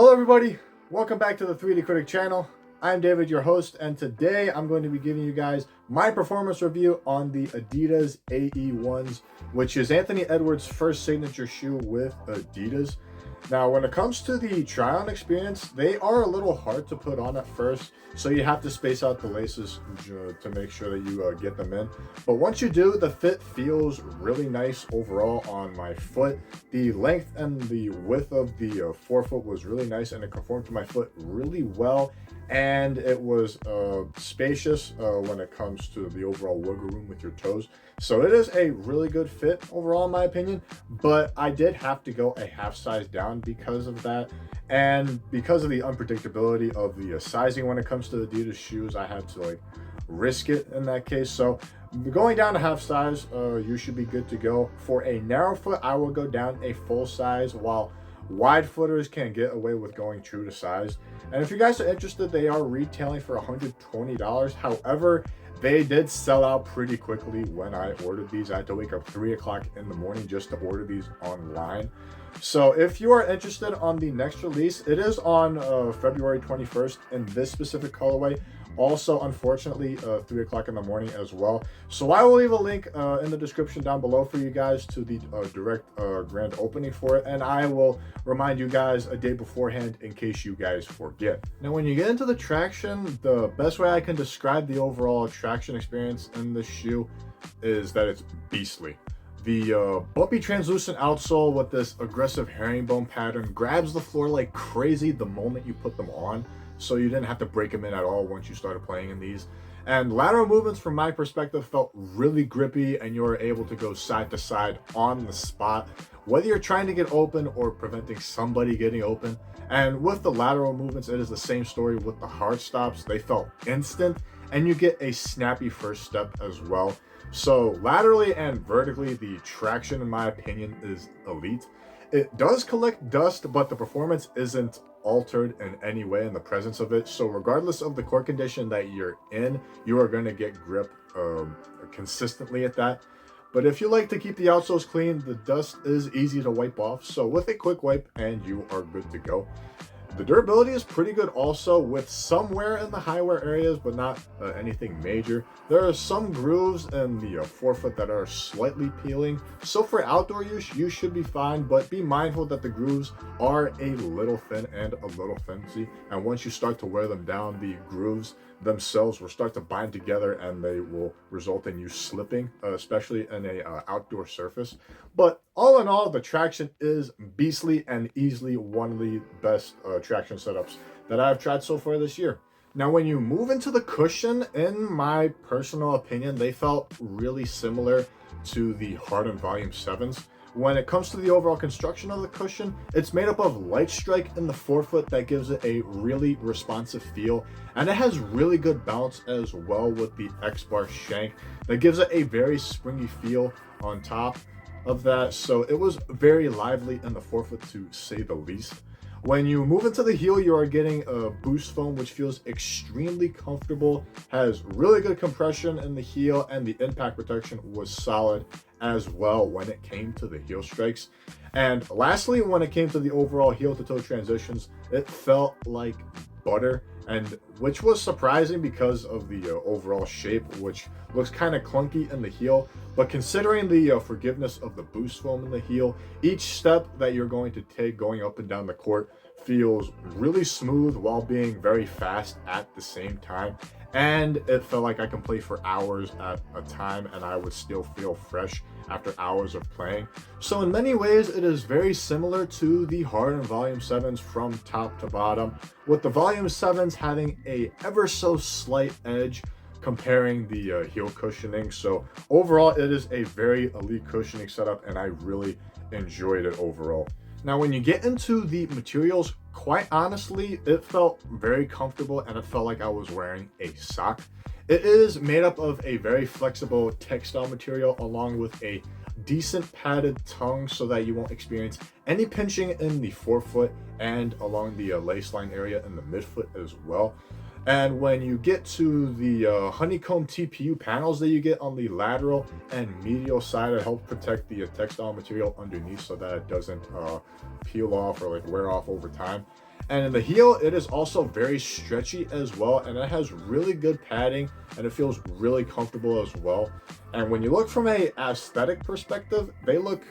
Hello everybody, welcome back to the 3D Critic channel. I'm David, your host, and today I'm going to be giving you guys my performance review on the Adidas AE ones, which is Anthony Edwards' first signature shoe with Adidas. Now, when it comes to the try-on experience, they are a little hard to put on at first, so you have to space out the laces to make sure that you get them in. But once you do, the fit feels really nice overall on my foot. The length and the width of the forefoot was really nice, and it conformed to my foot really well. And it was spacious when it comes to the overall wiggle room with your toes. So it is a really good fit overall in my opinion, but I did have to go a half size down because of that. And because of the unpredictability of the sizing when it comes to Adidas shoes, I had to risk it in that case. So going down a half size, you should be good to go. For a narrow foot, I will go down a full size, while wide footers can get away with going true to size. And if you guys are interested, they are retailing for $120. However, they did sell out pretty quickly when I ordered these. I had to wake up 3 o'clock in the morning just to order these online. So if you are interested on the next release, it is on February 21st in this specific colorway. Also, unfortunately, 3 o'clock in the morning as well. So I will leave a link in the description down below for you guys to the direct grand opening for it. And I will remind you guys a day beforehand in case you guys forget. Now, when you get into the traction, the best way I can describe the overall traction experience in this shoe is that it's beastly. The bumpy translucent outsole with this aggressive herringbone pattern grabs the floor like crazy the moment you put them on, so you didn't have to break them in at all once you started playing in these. And lateral movements from my perspective felt really grippy, and you were able to go side to side on the spot, whether you're trying to get open or preventing somebody getting open. And with the lateral movements, it is the same story with the hard stops. They felt instant, and you get a snappy first step as well. So laterally and vertically, the traction, in my opinion, is elite. It does collect dust, but the performance isn't altered in any way in the presence of it. So regardless of the court condition that you're in, you are going to get grip consistently at that. But if you like to keep the outsoles clean, the dust is easy to wipe off. So with a quick wipe, and you are good to go. The durability is pretty good also, with some wear in the high wear areas, but not anything major. There are some grooves in the forefoot that are slightly peeling. So for outdoor use, you should be fine, but be mindful that the grooves are a little thin and a little flimsy. And once you start to wear them down, the grooves themselves will start to bind together, and they will result in you slipping, especially in a outdoor surface. But all in all, the traction is beastly and easily one of the best traction setups that I've tried so far this year. Now, when you move into the cushion, in my personal opinion, they felt really similar to the Harden Volume 7s. When it comes to the overall construction of the cushion, it's made up of lightstrike in the forefoot that gives it a really responsive feel, and it has really good bounce as well with the X-bar shank that gives it a very springy feel on top of that. So it was very lively in the forefoot, to say the least. When you move into the heel, you are getting a boost foam, which feels extremely comfortable, has really good compression in the heel, and the impact protection was solid as well when it came to the heel strikes. And lastly, when it came to the overall heel to toe transitions, it felt like butter, and which was surprising because of the overall shape, which looks kind of clunky in the heel. But considering the forgiveness of the boost foam in the heel, each step that you're going to take going up and down the court feels really smooth while being very fast at the same time. And it felt like I can play for hours at a time, and I would still feel fresh after hours of playing. So in many ways, it is very similar to the Harden Volume 7s from top to bottom, with the Volume 7s having a ever so slight edge comparing the heel cushioning. So overall, it is a very elite cushioning setup, and I really enjoyed it overall. Now, when you get into the materials, quite honestly, it felt very comfortable, and it felt like I was wearing a sock. It is made up of a very flexible textile material along with a decent padded tongue, so that you won't experience any pinching in the forefoot and along the lace line area in the midfoot as well. And when you get to the honeycomb TPU panels that you get on the lateral and medial side, it helps protect the textile material underneath so that it doesn't peel off or like wear off over time. And in the heel, it is also very stretchy as well, and it has really good padding, and it feels really comfortable as well. And when you look from a aesthetic perspective, they look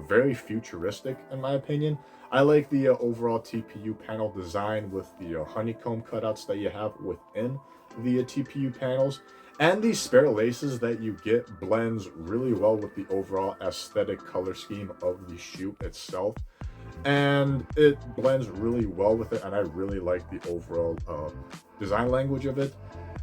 very futuristic in my opinion. I like the overall TPU panel design with the honeycomb cutouts that you have within the TPU panels. And the spare laces that you get blends really well with the overall aesthetic color scheme of the shoe itself. And it blends really well with it, and I really like the overall design language of it.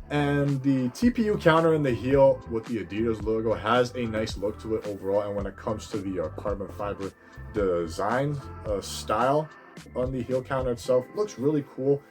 And the TPU counter in the heel with the Adidas logo has a nice look to it overall. And when it comes to the carbon fiber design style on the heel counter itself, looks really cool.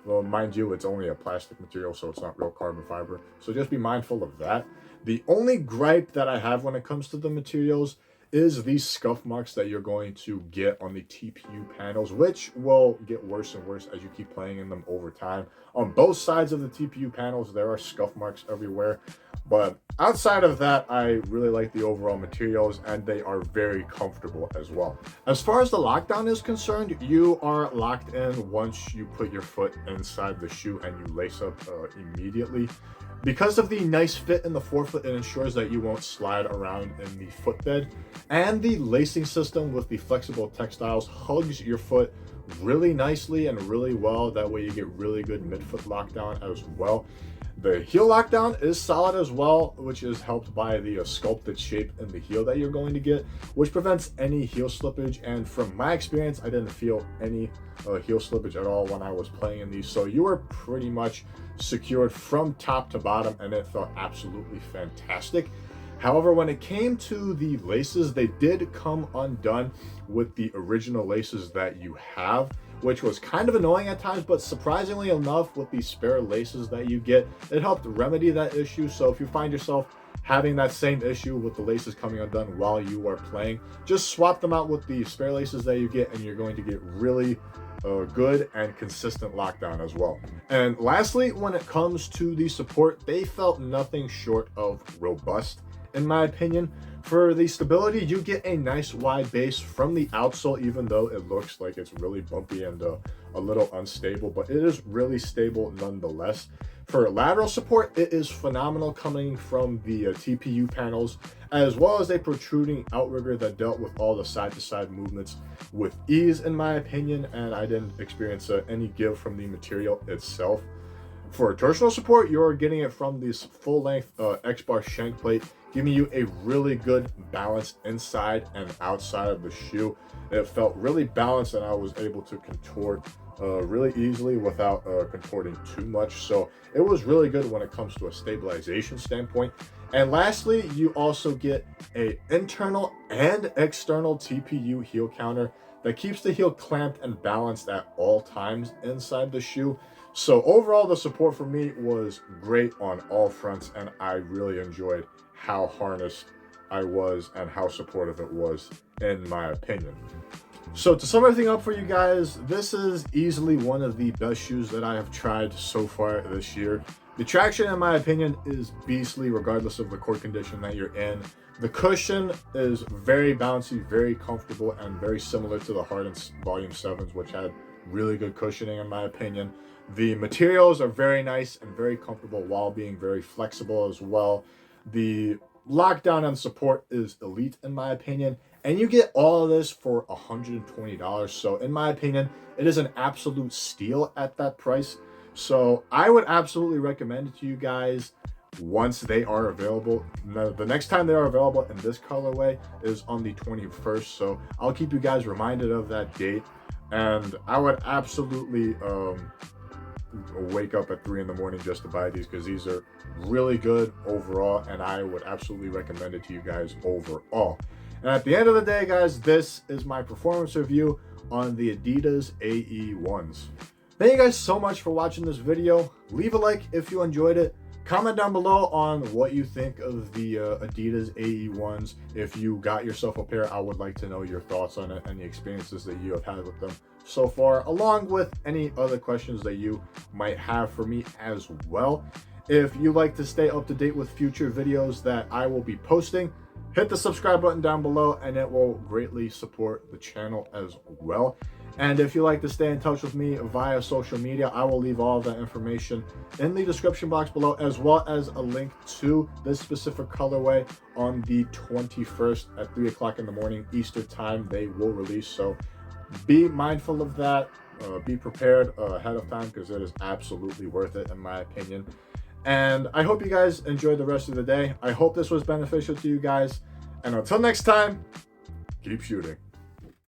Well, mind you, it's only a plastic material, so it's not real carbon fiber. So just be mindful of that. The only gripe that I have when it comes to the materials is these scuff marks that you're going to get on the TPU panels, which will get worse and worse as you keep playing in them over time. On both sides of the TPU panels, there are scuff marks everywhere. But outside of that, I really like the overall materials, and they are very comfortable as well. As far as the lockdown is concerned, you are locked in once you put your foot inside the shoe and you lace up immediately. Because of the nice fit in the forefoot, it ensures that you won't slide around in the footbed. And the lacing system with the flexible textiles hugs your foot really nicely and really well. That way you get really good midfoot lockdown as well. The heel lockdown is solid as well, which is helped by the sculpted shape in the heel that you're going to get, which prevents any heel slippage. And from my experience, I didn't feel any heel slippage at all when I was playing in these. So you were pretty much secured from top to bottom, and it felt absolutely fantastic. However, when it came to the laces, they did come undone with the original laces that you have, which was kind of annoying at times, but surprisingly enough, with the spare laces that you get, it helped remedy that issue. So if you find yourself having that same issue with the laces coming undone while you are playing, just swap them out with the spare laces that you get, and you're going to get really good and consistent lockdown as well. And lastly, when it comes to the support, they felt nothing short of robust in my opinion. For the stability, you get a nice wide base from the outsole, even though it looks like it's really bumpy and a little unstable, but it is really stable nonetheless. For lateral support, it is phenomenal, coming from the TPU panels, as well as a protruding outrigger that dealt with all the side-to-side movements with ease in my opinion, and I didn't experience any give from the material itself. For torsional support, you're getting it from this full-length X-bar shank plate, giving you a really good balance inside and outside of the shoe. It felt really balanced, and I was able to contort really easily without contorting too much. So it was really good when it comes to a stabilization standpoint. And lastly, you also get a internal and external TPU heel counter that keeps the heel clamped and balanced at all times inside the shoe. So overall, the support for me was great on all fronts, and I really enjoyed how harnessed I was and how supportive it was, in my opinion. So to sum everything up for you guys, this is easily one of the best shoes that I have tried so far this year. The traction, in my opinion, is beastly regardless of the court condition that you're in. The cushion is very bouncy, very comfortable, and very similar to the Harden Volume 7s, which had really good cushioning in my opinion. The materials are very nice and very comfortable while being very flexible as well. The lockdown and support is elite in my opinion, and you get all of this for $120. So in my opinion, it is an absolute steal at that price. So I would absolutely recommend it to you guys once they are available. The next time they are available in this colorway is on the 21st. So I'll keep you guys reminded of that date. And I would absolutely wake up at 3 in the morning just to buy these, because these are really good overall, and I would absolutely recommend it to you guys overall. And at the end of the day, guys, this is my performance review on the Adidas AE ones. Thank you guys so much for watching this video. Leave a like if you enjoyed it. Comment down below on what you think of the Adidas AE ones. If you got yourself a pair, I would like to know your thoughts on it and the experiences that you have had with them so far, along with any other questions that you might have for me as well. If you like to stay up to date with future videos that I will be posting, hit the subscribe button down below, and it will greatly support the channel as well. And if you like to stay in touch with me via social media, I will leave all of that information in the description box below, as well as a link to this specific colorway on the 21st at 3 o'clock in the morning Eastern time. They will release, so be mindful of that. Be prepared ahead of time, because it is absolutely worth it in my opinion. And I hope you guys enjoy the rest of the day. I hope this was beneficial to you guys. And until next time, keep shooting.